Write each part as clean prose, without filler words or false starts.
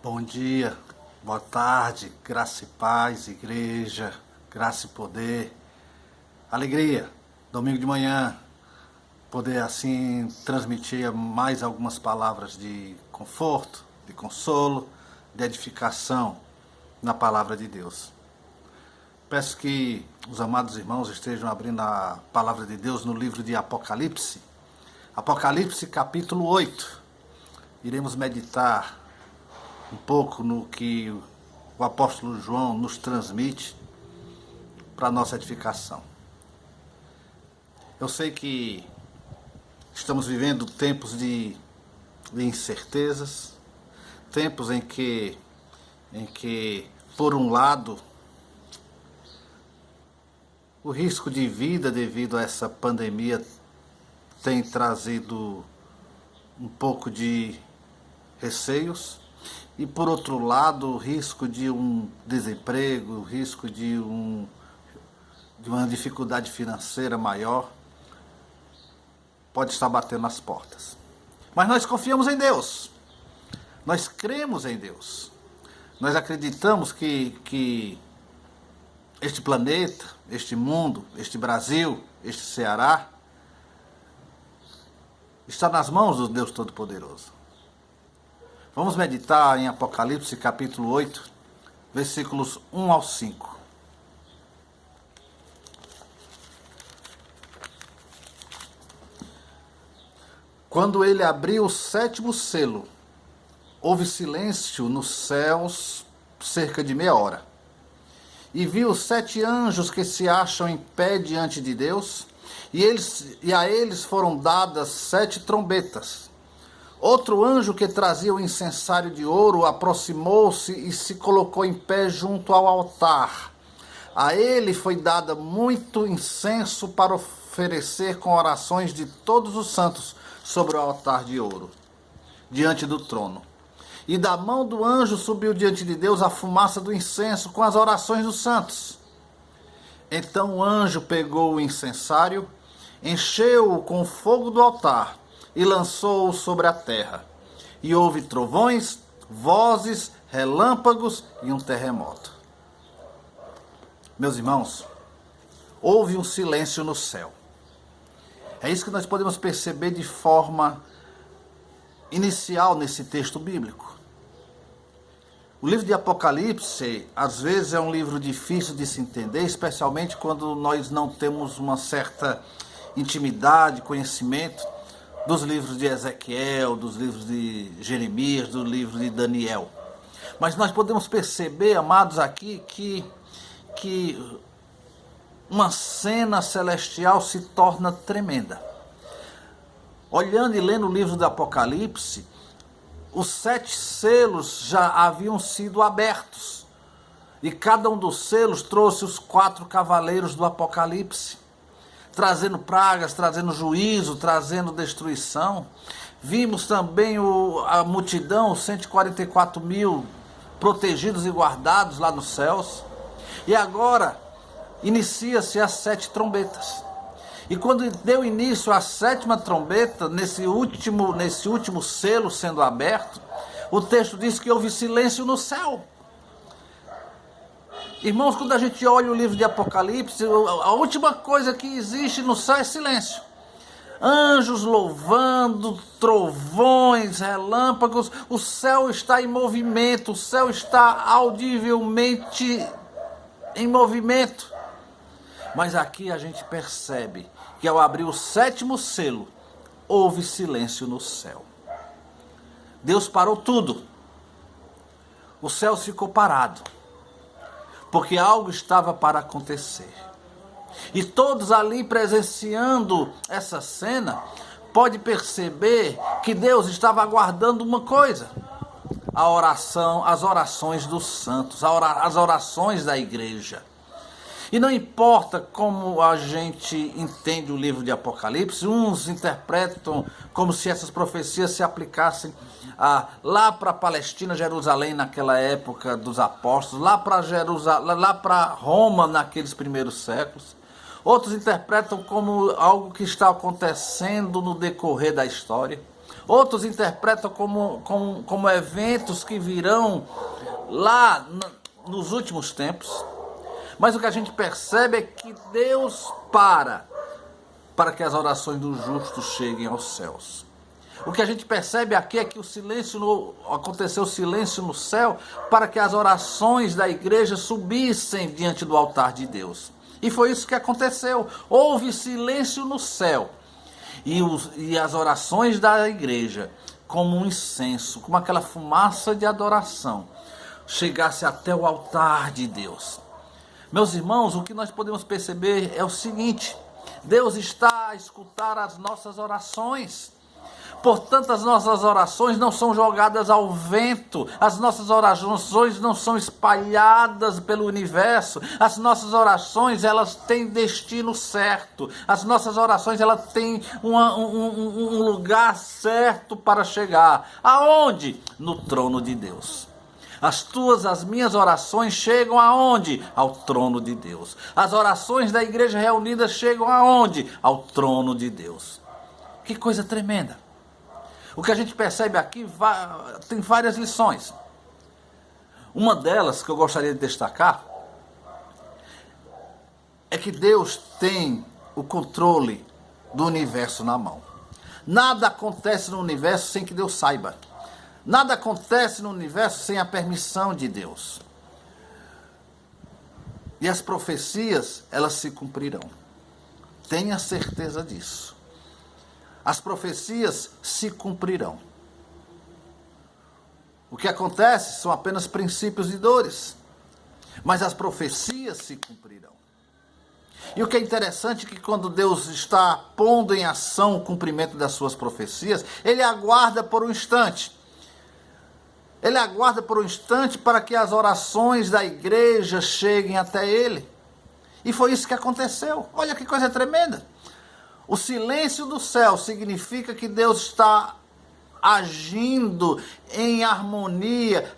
Bom dia, boa tarde, graça e paz, igreja, graça e poder, alegria, domingo de manhã, poder assim transmitir mais algumas palavras de conforto, de consolo, de edificação na palavra de Deus. Peço que os amados irmãos estejam abrindo a palavra de Deus no livro de Apocalipse, Apocalipse capítulo 8, iremos meditar um pouco no que o apóstolo João nos transmite para a nossa edificação. Eu sei que estamos vivendo tempos de incertezas, tempos em que, por um lado, o risco de vida devido a essa pandemia tem trazido um pouco de receios, e por outro lado o risco de um desemprego, o risco de uma dificuldade financeira maior pode estar batendo nas portas. Mas nós confiamos em Deus, nós cremos em Deus, nós acreditamos que este planeta, este mundo, este Brasil, este Ceará está nas mãos do Deus Todo-Poderoso. Vamos meditar em Apocalipse capítulo 8, versículos 1 ao 5. Quando ele abriu o sétimo selo, houve silêncio nos céus cerca de meia hora. E viu os 7 anjos que se acham em pé diante de Deus, e a eles foram dadas 7 trombetas. Outro anjo que trazia o incensário de ouro aproximou-se e se colocou em pé junto ao altar. A ele foi dada muito incenso para oferecer com orações de todos os santos sobre o altar de ouro, diante do trono. E da mão do anjo subiu diante de Deus a fumaça do incenso com as orações dos santos. Então o anjo pegou o incensário, encheu-o com o fogo do altar e lançou-o sobre a terra. E houve trovões, vozes, relâmpagos e um terremoto. Meus irmãos, houve um silêncio no céu. É isso que nós podemos perceber de forma inicial nesse texto bíblico. O livro de Apocalipse, às vezes, é um livro difícil de se entender, especialmente quando nós não temos uma certa intimidade, conhecimento dos livros de Ezequiel, dos livros de Jeremias, do livro de Daniel. Mas nós podemos perceber, amados, aqui que uma cena celestial se torna tremenda. Olhando e lendo o livro do Apocalipse, os 7 selos já haviam sido abertos. E cada um dos selos trouxe os 4 cavaleiros do Apocalipse, trazendo pragas, trazendo juízo, trazendo destruição. Vimos também a multidão, os 144 mil protegidos e guardados lá nos céus. E agora inicia-se as 7 trombetas. E quando deu início à 7ª trombeta, nesse último selo sendo aberto, o texto diz que houve silêncio no céu. Irmãos, quando a gente olha o livro de Apocalipse, a última coisa que existe no céu é silêncio. Anjos louvando, trovões, relâmpagos, o céu está em movimento, o céu está audivelmente em movimento. Mas aqui a gente percebe que ao abrir o 7º selo, houve silêncio no céu. Deus parou tudo. O céu ficou parado, porque algo estava para acontecer. E todos ali presenciando essa cena, pode perceber que Deus estava aguardando uma coisa: a oração, as orações dos santos, as orações da igreja. E não importa como a gente entende o livro de Apocalipse, uns interpretam como se essas profecias se aplicassem lá para a Palestina, Jerusalém, naquela época dos apóstolos, lá para Roma, naqueles primeiros séculos. Outros interpretam como algo que está acontecendo no decorrer da história. Outros interpretam como eventos que virão lá nos últimos tempos. Mas o que a gente percebe é que Deus para que as orações dos justos cheguem aos céus. O que a gente percebe aqui é que aconteceu silêncio no céu para que as orações da igreja subissem diante do altar de Deus. E foi isso que aconteceu. Houve silêncio no céu. E as orações da igreja, como um incenso, como aquela fumaça de adoração, chegasse até o altar de Deus. Meus irmãos, o que nós podemos perceber é o seguinte: Deus está a escutar as nossas orações. Portanto, as nossas orações não são jogadas ao vento, as nossas orações não são espalhadas pelo universo, as nossas orações, elas têm destino certo, as nossas orações, elas têm um lugar certo para chegar. Aonde? No trono de Deus. As minhas orações chegam aonde? Ao trono de Deus. As orações da igreja reunida chegam aonde? Ao trono de Deus. Que coisa tremenda. O que a gente percebe aqui tem várias lições. Uma delas que eu gostaria de destacar é que Deus tem o controle do universo na mão. Nada acontece no universo sem que Deus saiba. Nada acontece no universo sem a permissão de Deus. E as profecias, elas se cumprirão. Tenha certeza disso. As profecias se cumprirão. O que acontece são apenas princípios e dores. Mas as profecias se cumprirão. E o que é interessante é que quando Deus está pondo em ação o cumprimento das suas profecias, Ele aguarda por um instante. Ele aguarda por um instante para que as orações da igreja cheguem até Ele. E foi isso que aconteceu. Olha que coisa tremenda. O silêncio do céu significa que Deus está agindo em harmonia,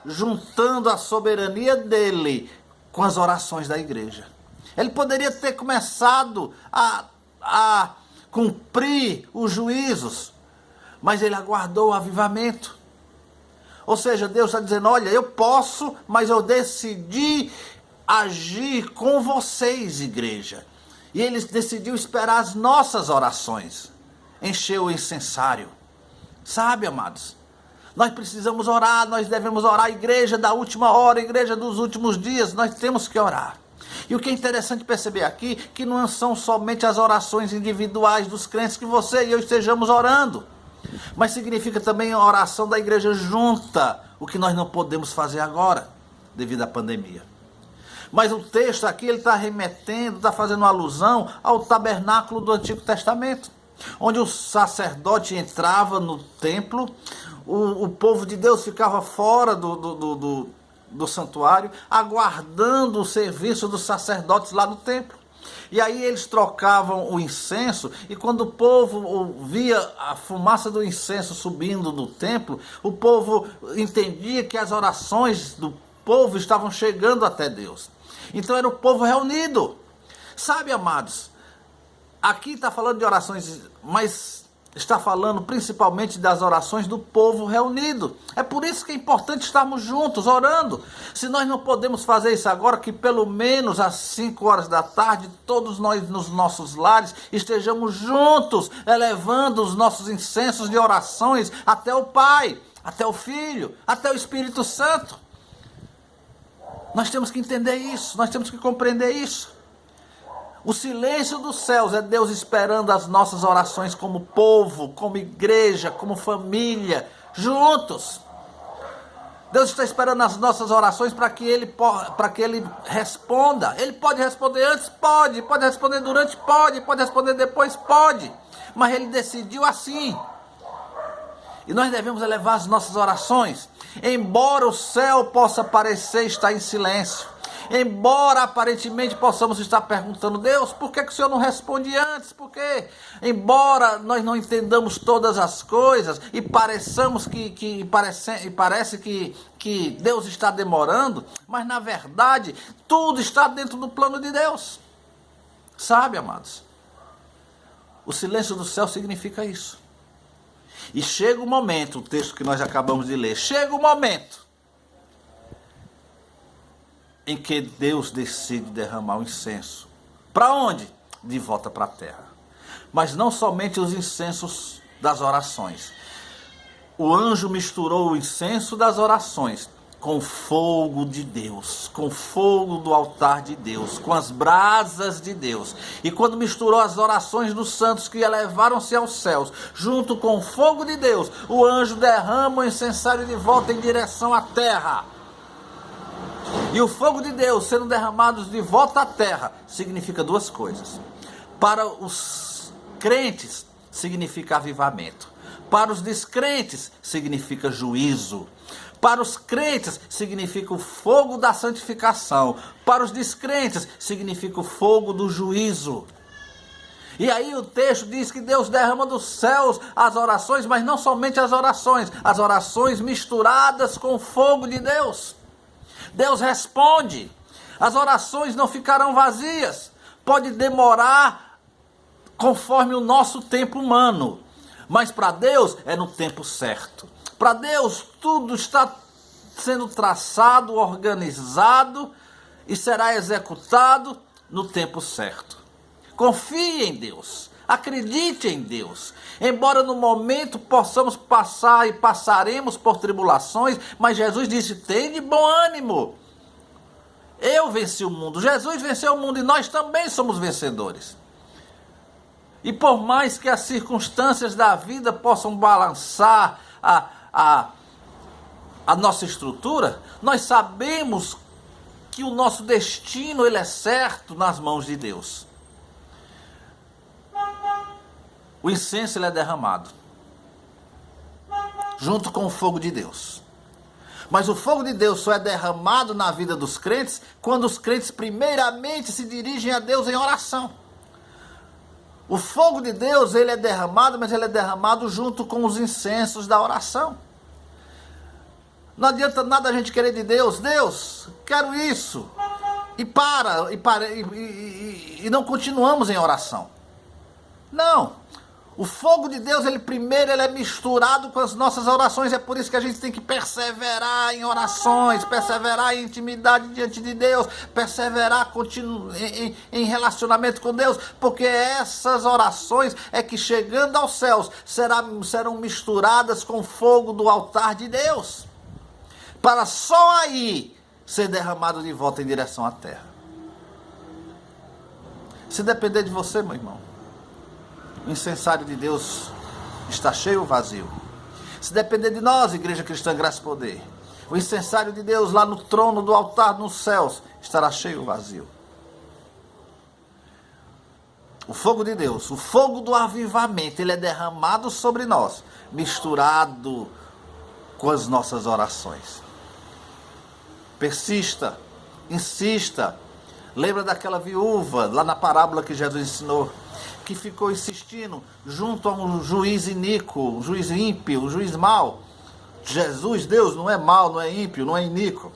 juntando a soberania dele com as orações da igreja. Ele poderia ter começado a cumprir os juízos, mas ele aguardou o avivamento. Ou seja, Deus está dizendo: olha, eu posso, mas eu decidi agir com vocês, igreja. E ele decidiu esperar as nossas orações, encher o incensário. Sabe, amados, nós precisamos orar, nós devemos orar. Igreja da última hora, igreja dos últimos dias, nós temos que orar. E o que é interessante perceber aqui, que não são somente as orações individuais dos crentes que você e eu estejamos orando, mas significa também a oração da igreja junta, o que nós não podemos fazer agora, devido à pandemia. Mas o texto aqui, ele está remetendo, está fazendo alusão ao tabernáculo do Antigo Testamento, onde o sacerdote entrava no templo, o povo de Deus ficava fora do santuário, aguardando o serviço dos sacerdotes lá no templo. E aí eles trocavam o incenso, e quando o povo ouvia a fumaça do incenso subindo do templo, o povo entendia que as orações do povo estavam chegando até Deus. Então era o povo reunido. Sabe, amados, aqui está falando de orações, mas está falando principalmente das orações do povo reunido. É por isso que é importante estarmos juntos, orando. Se nós não podemos fazer isso agora, que pelo menos às 5 horas da tarde, todos nós nos nossos lares estejamos juntos, elevando os nossos incensos de orações até o Pai, até o Filho, até o Espírito Santo. Nós temos que entender isso, nós temos que compreender isso. O silêncio dos céus é Deus esperando as nossas orações como povo, como igreja, como família, juntos. Deus está esperando as nossas orações para que Ele responda. Ele pode responder antes? Pode responder durante? Pode responder depois? Pode. Mas Ele decidiu assim. E nós devemos elevar as nossas orações, embora o céu possa parecer estar em silêncio, embora aparentemente possamos estar perguntando: Deus, por que o Senhor não responde antes? Por quê? Embora nós não entendamos todas as coisas e parece que Deus está demorando, mas na verdade tudo está dentro do plano de Deus. Sabe, amados? O silêncio do céu significa isso. E chega o momento, o texto que nós acabamos de ler, chega o momento em que Deus decide derramar o incenso. Para onde? De volta para a terra. Mas não somente os incensos das orações. O anjo misturou o incenso das orações com o fogo de Deus, com o fogo do altar de Deus, com as brasas de Deus. E quando misturou as orações dos santos que elevaram-se aos céus, junto com o fogo de Deus, o anjo derrama o incensário de volta em direção à terra. E o fogo de Deus sendo derramado de volta à terra significa duas coisas. Para os crentes significa avivamento. Para os descrentes significa juízo. Para os crentes significa o fogo da santificação. Para os descrentes significa o fogo do juízo. E aí o texto diz que Deus derrama dos céus as orações, mas não somente as orações misturadas com o fogo de Deus. Deus responde. As orações não ficarão vazias. Pode demorar conforme o nosso tempo humano. Mas para Deus é no tempo certo. Para Deus tudo está sendo traçado, organizado e será executado no tempo certo. Confie em Deus. Acredite em Deus. Embora no momento possamos passar e passaremos por tribulações, mas Jesus disse: tem de bom ânimo. Eu venci o mundo. Jesus venceu o mundo e nós também somos vencedores. E por mais que as circunstâncias da vida possam balançar a nossa estrutura, nós sabemos que o nosso destino ele é certo nas mãos de Deus. O incenso ele é derramado junto com o fogo de Deus. Mas o fogo de Deus só é derramado na vida dos crentes quando os crentes primeiramente se dirigem a Deus em oração. O fogo de Deus, ele é derramado, mas ele é derramado junto com os incensos da oração. Não adianta nada a gente querer de Deus. Deus, quero isso. E não continuamos em oração. Não. O fogo de Deus, ele é misturado com as nossas orações. É por isso que a gente tem que perseverar em orações, perseverar em intimidade diante de Deus, perseverar em relacionamento com Deus, porque essas orações é que chegando aos céus serão misturadas com o fogo do altar de Deus, para só aí ser derramado de volta em direção à terra. Se depender de você, meu irmão, o incensário de Deus está cheio ou vazio? Se depender de nós, Igreja Cristã Graça e Poder, o incensário de Deus lá no trono do altar nos céus estará cheio ou vazio? O fogo de Deus, o fogo do avivamento, ele é derramado sobre nós, misturado com as nossas orações. Persista, insista. Lembra daquela viúva lá na parábola que Jesus ensinou, que ficou insistindo junto a um juiz iníquo, um juiz ímpio, um juiz mau. Jesus, Deus, não é mau, não é ímpio, não é iníquo.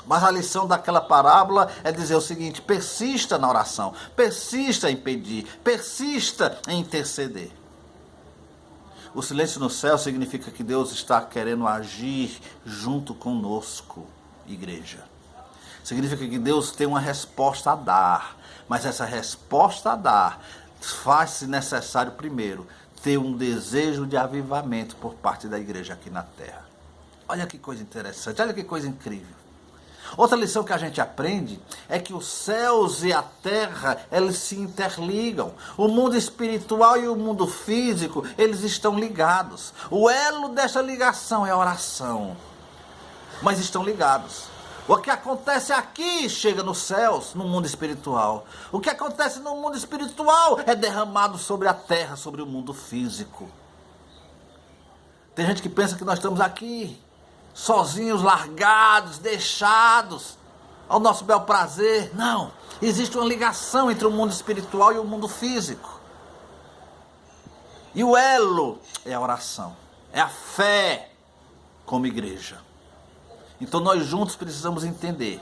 Mas a lição daquela parábola é dizer o seguinte: persista na oração, persista em pedir, persista em interceder. O silêncio no céu significa que Deus está querendo agir junto conosco, igreja. Significa que Deus tem uma resposta a dar, mas essa resposta a dar faz-se necessário primeiro ter um desejo de avivamento por parte da igreja aqui na terra. Olha que coisa interessante, olha que coisa incrível. Outra lição que a gente aprende é que os céus e a terra, eles se interligam. O mundo espiritual e o mundo físico, eles estão ligados. O elo dessa ligação é a oração, mas estão ligados. O que acontece aqui chega nos céus, no mundo espiritual. O que acontece no mundo espiritual é derramado sobre a terra, sobre o mundo físico. Tem gente que pensa que nós estamos aqui, sozinhos, largados, deixados, ao nosso bel prazer. Não, existe uma ligação entre o mundo espiritual e o mundo físico. E o elo é a oração, é a fé como igreja. Então nós juntos precisamos entender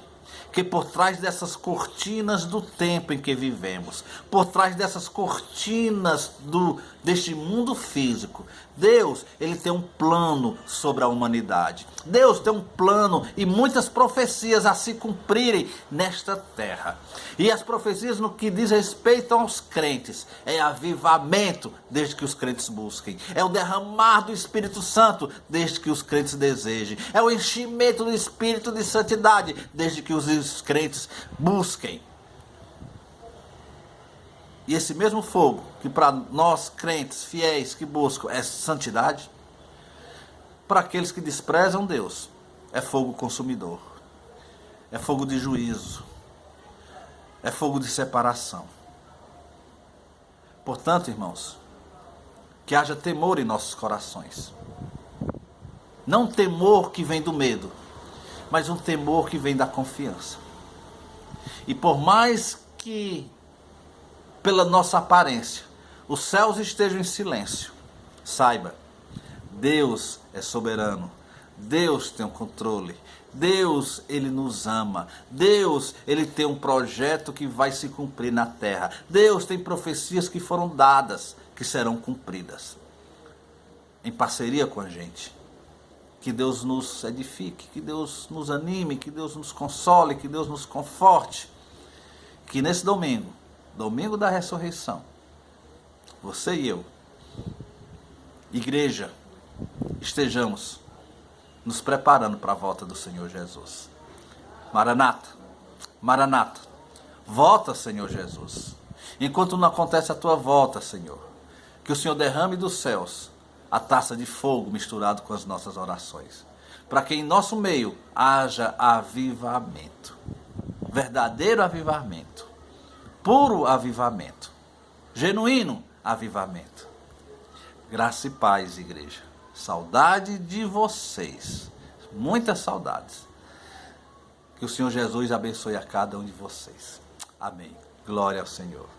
que por trás dessas cortinas do tempo em que vivemos, por trás dessas cortinas deste mundo físico, Deus, Ele tem um plano sobre a humanidade. Deus tem um plano e muitas profecias a se cumprirem nesta terra. E as profecias no que diz respeito aos crentes, é avivamento desde que os crentes busquem. É o derramar do Espírito Santo desde que os crentes desejem. É o enchimento do Espírito de santidade desde que os crentes busquem. E esse mesmo fogo, que para nós crentes fiéis que buscam é santidade, para aqueles que desprezam Deus, é fogo consumidor, é fogo de juízo, é fogo de separação. Portanto, irmãos, que haja temor em nossos corações. Não temor que vem do medo, mas um temor que vem da confiança. E por mais que pela nossa aparência os céus estejam em silêncio, saiba, Deus é soberano, Deus tem o controle, Deus, Ele nos ama, Deus, Ele tem um projeto que vai se cumprir na terra, Deus tem profecias que foram dadas, que serão cumpridas, em parceria com a gente. Que Deus nos edifique, que Deus nos anime, que Deus nos console, que Deus nos conforte, que nesse domingo, domingo da ressurreição, você e eu, igreja, estejamos nos preparando para a volta do Senhor Jesus. Maranata, Maranata, volta, Senhor Jesus. Enquanto não acontece a tua volta, Senhor, que o Senhor derrame dos céus a taça de fogo misturado com as nossas orações, para que em nosso meio haja avivamento, verdadeiro avivamento, puro avivamento, genuíno avivamento. Graça e paz, igreja. Saudade de vocês. Muitas saudades. Que o Senhor Jesus abençoe a cada um de vocês. Amém. Glória ao Senhor.